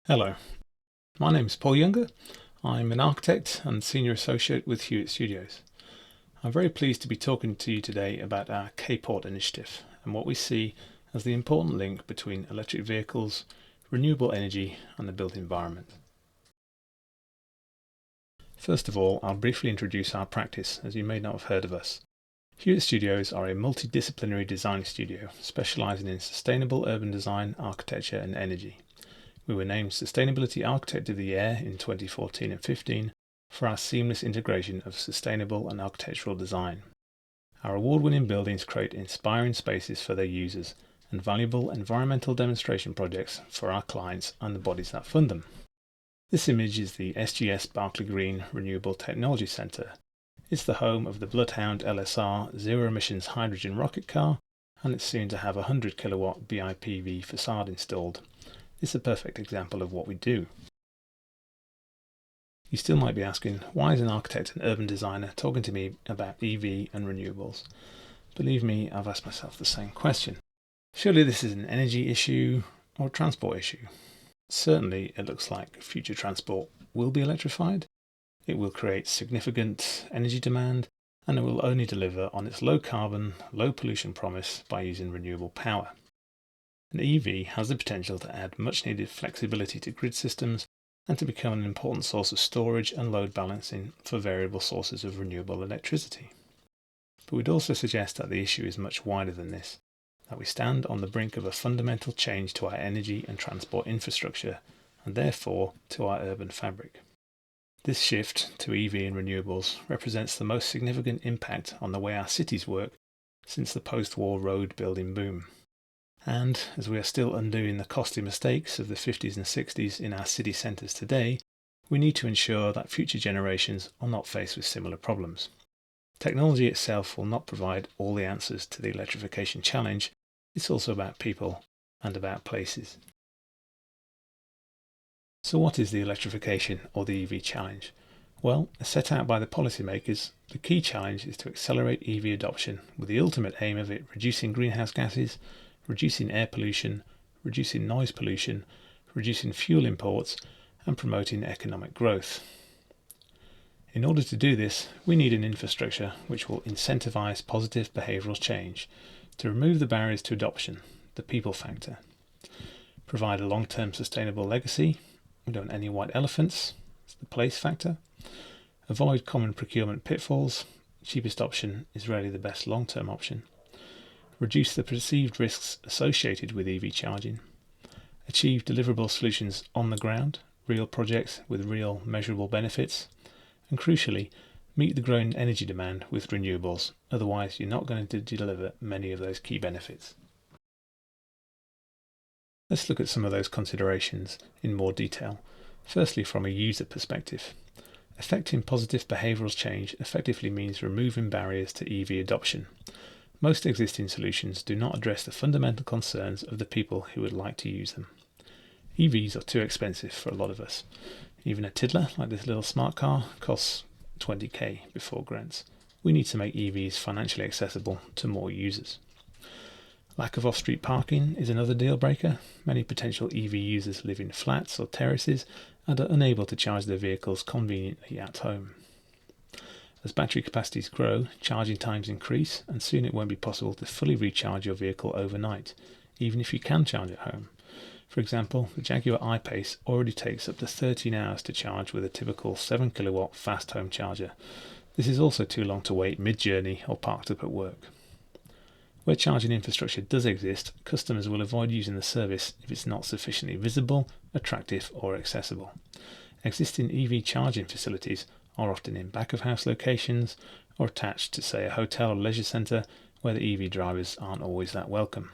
Hello, my name is Paul Younger. I'm an architect and senior associate with Hewitt Studios. I'm very pleased to be talking to you today about our K-Port initiative and what we see as the important link between electric vehicles, renewable energy and the built environment. First of all, I'll briefly introduce our practice, as you may not have heard of us. Hewitt Studios are a multidisciplinary design studio specialising in sustainable urban design, architecture and energy. We were named Sustainability Architect of the Year in 2014 and 15 for our seamless integration of sustainable and architectural design. Our award-winning buildings create inspiring spaces for their users and valuable environmental demonstration projects for our clients and the bodies that fund them. This image is the SGS Berkeley Green Renewable Technology Centre. It's the home of the Bloodhound LSR zero-emissions hydrogen rocket car, and it's soon to have a 100 kilowatt BIPV facade installed. It's a perfect example of what we do. You still might be asking, why is an architect and urban designer talking to me about EV and renewables? Believe me, I've asked myself the same question. Surely this is an energy issue or a transport issue? Certainly it looks like future transport will be electrified. It will create significant energy demand and it will only deliver on its low carbon, low pollution promise by using renewable power. An EV has the potential to add much needed flexibility to grid systems and to become an important source of storage and load balancing for variable sources of renewable electricity. But we'd also suggest that the issue is much wider than this, that we stand on the brink of a fundamental change to our energy and transport infrastructure and therefore to our urban fabric. This shift to EV and renewables represents the most significant impact on the way our cities work since the post-war road building boom. And as we are still undoing the costly mistakes of the 50s and 60s in our city centres today, we need to ensure that future generations are not faced with similar problems. Technology itself will not provide all the answers to the electrification challenge. It's also about people and about places. So what is the electrification or the EV challenge? Well, as set out by the policymakers, the key challenge is to accelerate EV adoption with the ultimate aim of it reducing greenhouse gases, reducing air pollution, reducing noise pollution, reducing fuel imports, and promoting economic growth. In order to do this, we need an infrastructure which will incentivize positive behavioural change, to remove the barriers to adoption, the people factor, provide a long-term sustainable legacy, we don't want any white elephants, it's the place factor, avoid common procurement pitfalls, cheapest option is rarely the best long-term option, reduce the perceived risks associated with EV charging, achieve deliverable solutions on the ground, real projects with real measurable benefits, and crucially, meet the growing energy demand with renewables, otherwise you're not going to deliver many of those key benefits. Let's look at some of those considerations in more detail. Firstly, from a user perspective. Effecting positive behavioural change effectively means removing barriers to EV adoption. Most existing solutions do not address the fundamental concerns of the people who would like to use them. EVs are too expensive for a lot of us. Even a tiddler like this little smart car costs 20k before grants. We need to make EVs financially accessible to more users. Lack of off-street parking is another deal breaker. Many potential EV users live in flats or terraces and are unable to charge their vehicles conveniently at home. As battery capacities grow, charging times increase, and soon it won't be possible to fully recharge your vehicle overnight, even if you can charge at home. For example, the Jaguar I-Pace already takes up to 13 hours to charge with a typical 7 kilowatt fast home charger. This is also too long to wait mid-journey or parked up at work. Where charging infrastructure does exist, customers will avoid using the service if it's not sufficiently visible, attractive or accessible. Existing EV charging facilities are often in back-of-house locations or attached to, say, a hotel or leisure centre where the EV drivers aren't always that welcome.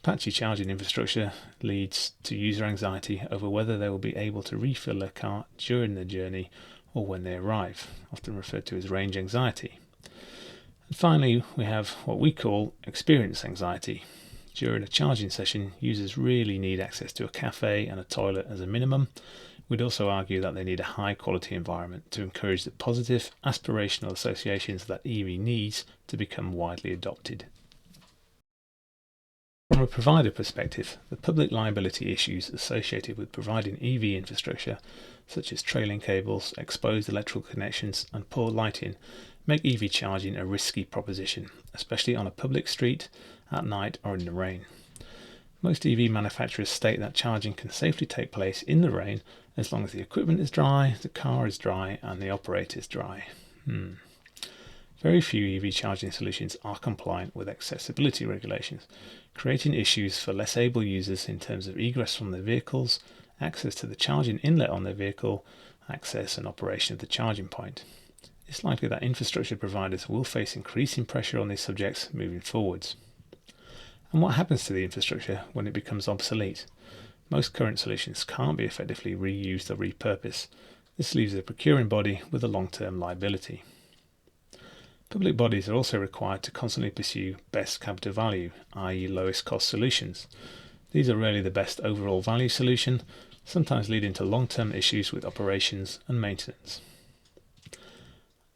Patchy charging infrastructure leads to user anxiety over whether they will be able to refill their car during their journey or when they arrive, often referred to as range anxiety. And finally, we have what we call experience anxiety. During a charging session, users really need access to a cafe and a toilet as a minimum. We'd also argue that they need a high quality environment to encourage the positive aspirational associations that EV needs to become widely adopted. From a provider perspective, the public liability issues associated with providing EV infrastructure, such as trailing cables, exposed electrical connections, and poor lighting, make EV charging a risky proposition, especially on a public street, at night, or in the rain. Most EV manufacturers state that charging can safely take place in the rain as long as the equipment is dry, the car is dry, and the operator is dry. Very few EV charging solutions are compliant with accessibility regulations, creating issues for less able users in terms of egress from their vehicles, access to the charging inlet on their vehicle, access and operation of the charging point. It's likely that infrastructure providers will face increasing pressure on these subjects moving forwards. And what happens to the infrastructure when it becomes obsolete? Most current solutions can't be effectively reused or repurposed. This leaves the procuring body with a long-term liability. Public bodies are also required to constantly pursue best capital value, i.e. lowest cost solutions. These are rarely the best overall value solution, sometimes leading to long-term issues with operations and maintenance.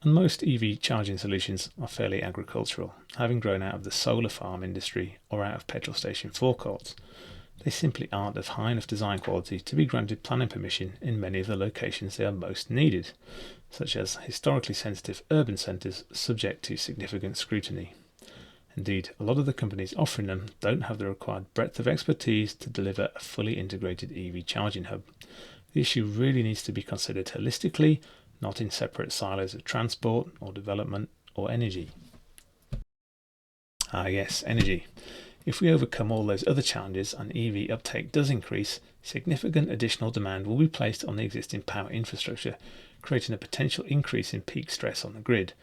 And most EV charging solutions are fairly agricultural, having grown out of the solar farm industry or out of petrol station forecourts. They simply aren't of high enough design quality to be granted planning permission in many of the locations they are most needed, such as historically sensitive urban centres subject to significant scrutiny. Indeed, a lot of the companies offering them don't have the required breadth of expertise to deliver a fully integrated EV charging hub. The issue really needs to be considered holistically, not in separate silos of transport or development or energy. Yes, energy. If we overcome all those other challenges and EV uptake does increase, significant additional demand will be placed on the existing power infrastructure, creating a potential increase in peak stress on the grid.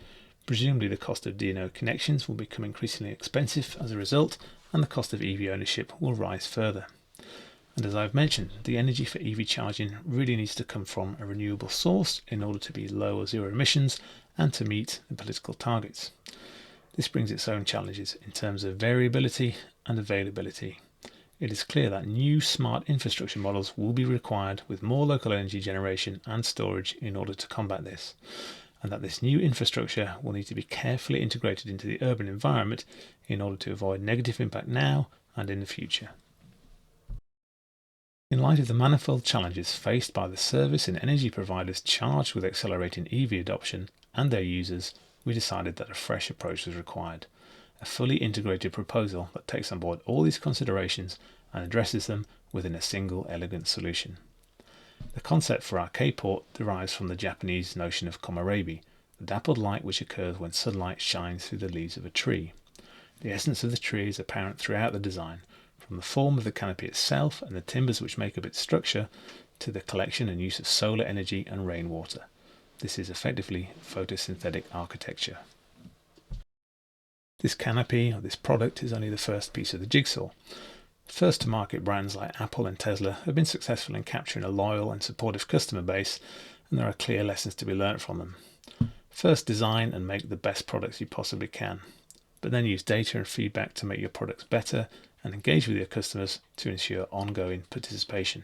Presumably the cost of DNO connections will become increasingly expensive as a result, and the cost of EV ownership will rise further. And as I've mentioned, the energy for EV charging really needs to come from a renewable source in order to be low or zero emissions and to meet the political targets. This brings its own challenges in terms of variability and availability. It is clear that new smart infrastructure models will be required with more local energy generation and storage in order to combat this, and that this new infrastructure will need to be carefully integrated into the urban environment in order to avoid negative impact now and in the future. In light of the manifold challenges faced by the service and energy providers charged with accelerating EV adoption and their users, we decided that a fresh approach was required, a fully integrated proposal that takes on board all these considerations and addresses them within a single elegant solution. The concept for our K-port derives from the Japanese notion of komarebi, the dappled light which occurs when sunlight shines through the leaves of a tree. The essence of the tree is apparent throughout the design, from the form of the canopy itself and the timbers which make up its structure to the collection and use of solar energy and rainwater. This is effectively photosynthetic architecture. This canopy or this product is only the first piece of the jigsaw. First to market brands like Apple and Tesla have been successful in capturing a loyal and supportive customer base, and there are clear lessons to be learnt from them. First, design and make the best products you possibly can, but then use data and feedback to make your products better and engage with your customers to ensure ongoing participation.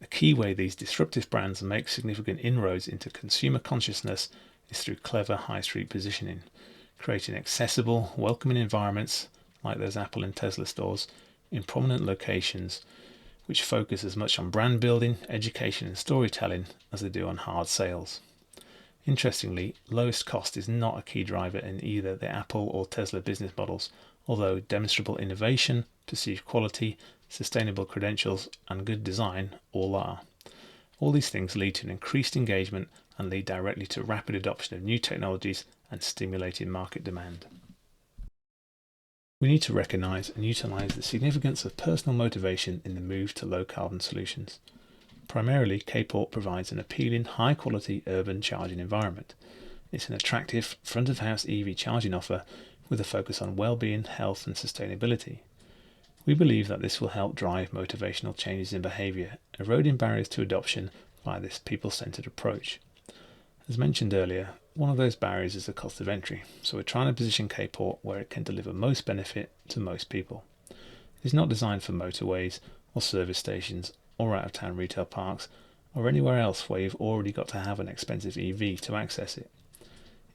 A key way these disruptive brands make significant inroads into consumer consciousness is through clever high street positioning, creating accessible, welcoming environments like those Apple and Tesla stores in prominent locations which focus as much on brand building, education and storytelling as they do on hard sales. Interestingly, lowest cost is not a key driver in either the Apple or Tesla business models, although demonstrable innovation, perceived quality, sustainable credentials and good design all are. All these things lead to an increased engagement and lead directly to rapid adoption of new technologies and stimulating market demand. We need to recognise and utilise the significance of personal motivation in the move to low carbon solutions. Primarily, K-port provides an appealing, high quality urban charging environment. It's an attractive front of house EV charging offer with a focus on well-being, health and sustainability. We believe that this will help drive motivational changes in behaviour, eroding barriers to adoption by this people-centred approach. As mentioned earlier, one of those barriers is the cost of entry, so we're trying to position K-port where it can deliver most benefit to most people. It is not designed for motorways or service stations or out-of-town retail parks or anywhere else where you've already got to have an expensive EV to access it.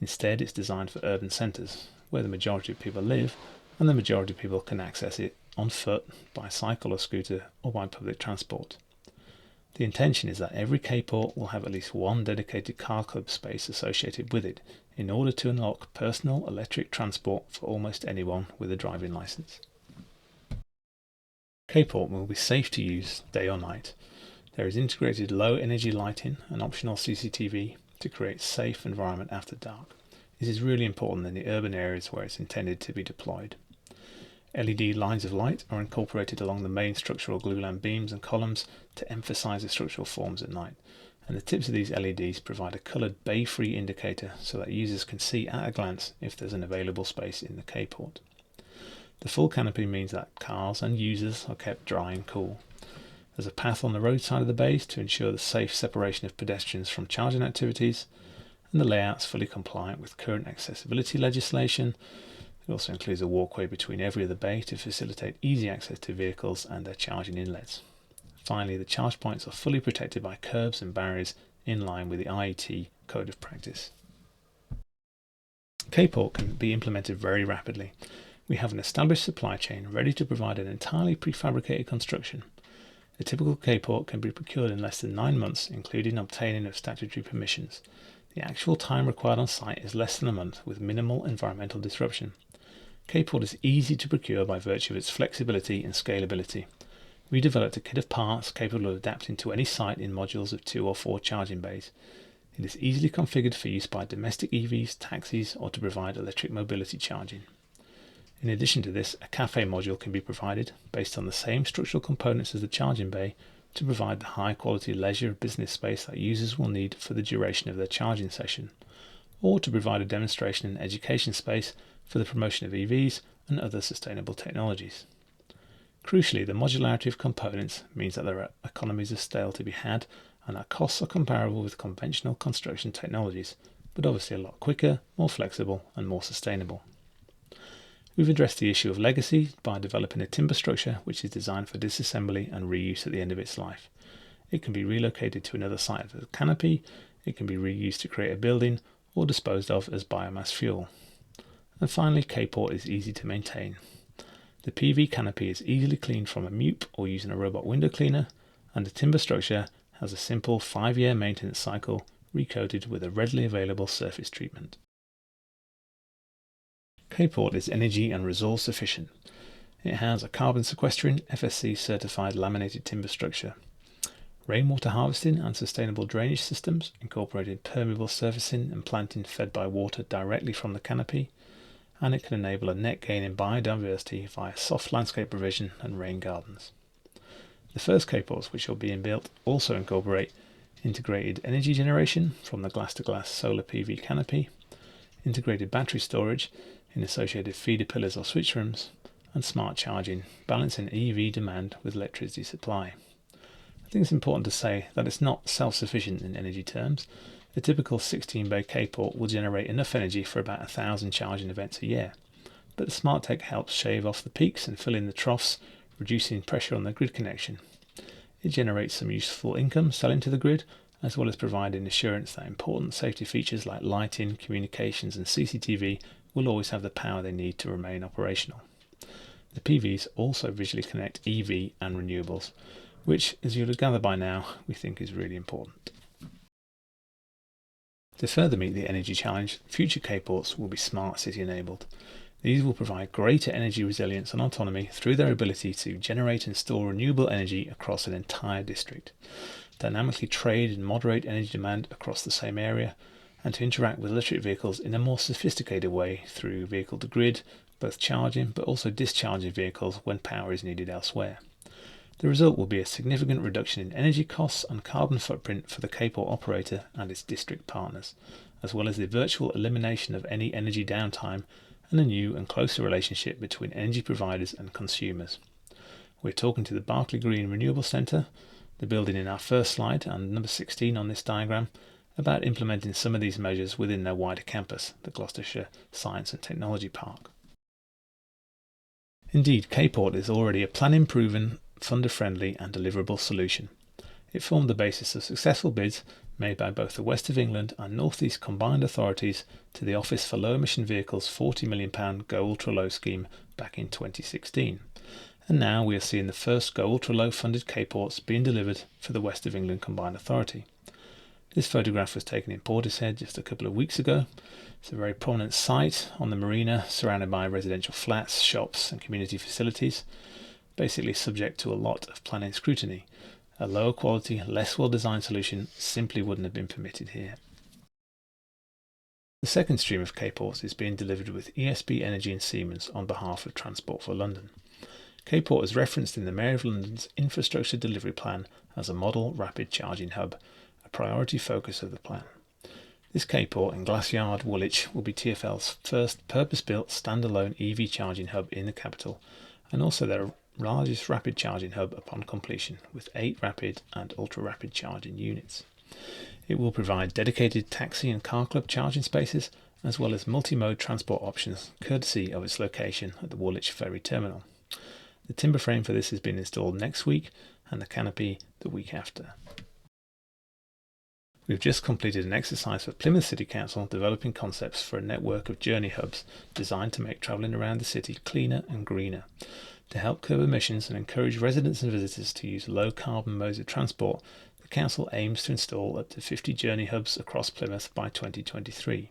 Instead, it's designed for urban centres, where the majority of people live and the majority of people can access it on foot, by cycle or scooter, or by public transport. The intention is that every K-port will have at least one dedicated car club space associated with it in order to unlock personal electric transport for almost anyone with a driving licence. K-port will be safe to use day or night. There is integrated low energy lighting and optional CCTV to create a safe environment after dark. This is really important in the urban areas where it's intended to be deployed. LED lines of light are incorporated along the main structural glulam beams and columns to emphasize the structural forms at night, and the tips of these LEDs provide a coloured bay-free indicator so that users can see at a glance if there's an available space in the K-port. The full canopy means that cars and users are kept dry and cool. There's a path on the roadside of the bays to ensure the safe separation of pedestrians from charging activities, and the layout's fully compliant with current accessibility legislation. It also includes a walkway between every other bay to facilitate easy access to vehicles and their charging inlets. Finally, the charge points are fully protected by curbs and barriers in line with the IET Code of Practice. K-port can be implemented very rapidly. We have an established supply chain ready to provide an entirely prefabricated construction. A typical K-port can be procured in less than 9 months, including obtaining of statutory permissions. The actual time required on site is less than a month with minimal environmental disruption. K-port is easy to procure by virtue of its flexibility and scalability. We developed a kit of parts capable of adapting to any site in modules of 2 or 4 charging bays. It is easily configured for use by domestic EVs, taxis, or to provide electric mobility charging. In addition to this, a cafe module can be provided based on the same structural components as the charging bay to provide the high quality leisure business space that users will need for the duration of their charging session, or to provide a demonstration and education space for the promotion of EVs and other sustainable technologies. Crucially, the modularity of components means that there are economies of scale to be had and that costs are comparable with conventional construction technologies, but obviously a lot quicker, more flexible and more sustainable. We've addressed the issue of legacy by developing a timber structure which is designed for disassembly and reuse at the end of its life. It can be relocated to another site of the canopy, it can be reused to create a building, or disposed of as biomass fuel. And finally, K-port is easy to maintain. The PV canopy is easily cleaned from a MUPE or using a robot window cleaner, and the timber structure has a simple 5-year maintenance cycle recoated with a readily available surface treatment. K-port is energy and resource efficient. It has a carbon sequestering FSC certified laminated timber structure, rainwater harvesting and sustainable drainage systems incorporating permeable surfacing and planting fed by water directly from the canopy, and it can enable a net gain in biodiversity via soft landscape provision and rain gardens. The first K-ports which are being built also incorporate integrated energy generation from the glass-to-glass solar PV canopy, integrated battery storage in associated feeder pillars or switch rooms, and smart charging, balancing EV demand with electricity supply. I think it's important to say that it's not self-sufficient in energy terms. A typical 16-bay K-port will generate enough energy for about 1,000 charging events a year, but the smart tech helps shave off the peaks and fill in the troughs, reducing pressure on the grid connection. It generates some useful income selling to the grid, as well as providing assurance that important safety features like lighting, communications and CCTV will always have the power they need to remain operational. The PVs also visually connect EV and renewables, which, as you'll gather by now, we think is really important. To further meet the energy challenge, future K-ports will be smart city enabled. These will provide greater energy resilience and autonomy through their ability to generate and store renewable energy across an entire district, dynamically trade and moderate energy demand across the same area, and to interact with electric vehicles in a more sophisticated way through vehicle to grid, both charging but also discharging vehicles when power is needed elsewhere. The result will be a significant reduction in energy costs and carbon footprint for the K-port operator and its district partners, as well as the virtual elimination of any energy downtime and a new and closer relationship between energy providers and consumers. We're talking to the Berkeley Green Renewable Centre, the building in our first slide and number 16 on this diagram, about implementing some of these measures within their wider campus, the Gloucestershire Science and Technology Park. Indeed, K-port is already a planning-proven, funder-friendly and deliverable solution. It formed the basis of successful bids made by both the West of England and North East combined authorities to the Office for Low Emission Vehicles £40 million Go Ultra Low scheme back in 2016, And now we are seeing the first Go Ultra Low funded K-ports being delivered for the West of England Combined Authority. This photograph was taken in Portishead just a couple of weeks ago. It's a very prominent site on the marina, surrounded by residential flats, shops and community facilities, basically subject to a lot of planning scrutiny. A lower quality, less well designed solution simply wouldn't have been permitted here. The second stream of K-ports is being delivered with ESB Energy and Siemens on behalf of Transport for London. K-port is referenced in the Mayor of London's infrastructure delivery plan as a model rapid charging hub, a priority focus of the plan. This K-port in Glasskyard, Woolwich will be TfL's first purpose-built standalone EV charging hub in the capital, and also their largest rapid charging hub upon completion, with 8 rapid and ultra-rapid charging units. It will provide dedicated taxi and car club charging spaces, as well as multi-mode transport options, courtesy of its location at the Woolwich Ferry Terminal. The timber frame for this has been installed next week, and the canopy the week after. We've just completed an exercise for Plymouth City Council developing concepts for a network of journey hubs designed to make travelling around the city cleaner and greener. To help curb emissions and encourage residents and visitors to use low carbon modes of transport, the Council aims to install up to 50 journey hubs across Plymouth by 2023.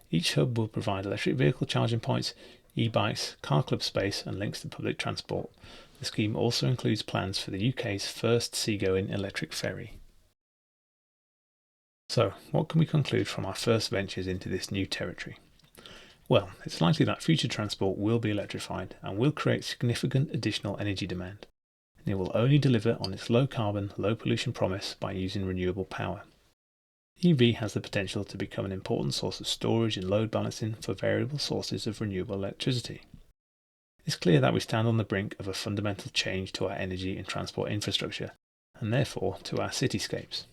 Each hub will provide electric vehicle charging points, e-bikes, car club space and links to public transport. The scheme also includes plans for the UK's first seagoing electric ferry. So, what can we conclude from our first ventures into this new territory? Well, it's likely that future transport will be electrified and will create significant additional energy demand, and it will only deliver on its low carbon, low pollution promise by using renewable power. EV has the potential to become an important source of storage and load balancing for variable sources of renewable electricity. It's clear that we stand on the brink of a fundamental change to our energy and transport infrastructure, and therefore to our cityscapes.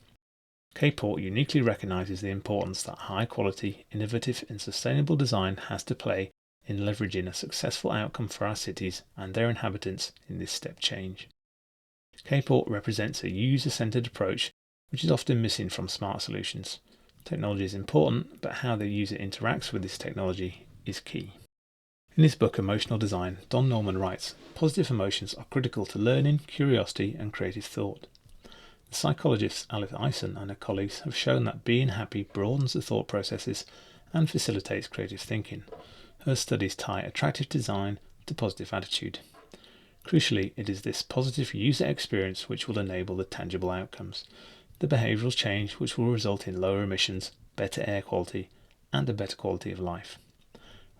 K-port uniquely recognises the importance that high quality, innovative and sustainable design has to play in leveraging a successful outcome for our cities and their inhabitants in this step change. K-port represents a user-centred approach which is often missing from smart solutions. Technology is important, but how the user interacts with this technology is key. In his book Emotional Design, Don Norman writes, "Positive emotions are critical to learning, curiosity and creative thought." The psychologist Alice Eisen and her colleagues have shown that being happy broadens the thought processes and facilitates creative thinking. Her studies tie attractive design to positive attitude. Crucially, it is this positive user experience which will enable the tangible outcomes, the behavioural change which will result in lower emissions, better air quality and a better quality of life.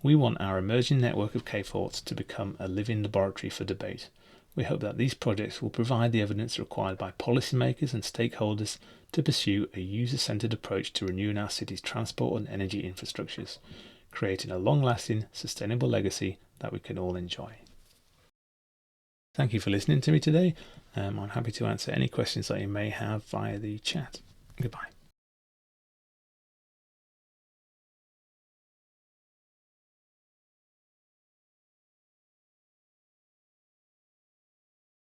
We want our emerging network of K-ports to become a living laboratory for debate. We hope that these projects will provide the evidence required by policymakers and stakeholders to pursue a user-centred approach to renewing our city's transport and energy infrastructures, creating a long-lasting, sustainable legacy that we can all enjoy. Thank you for listening to me today. I'm happy to answer any questions that you may have via the chat. Goodbye.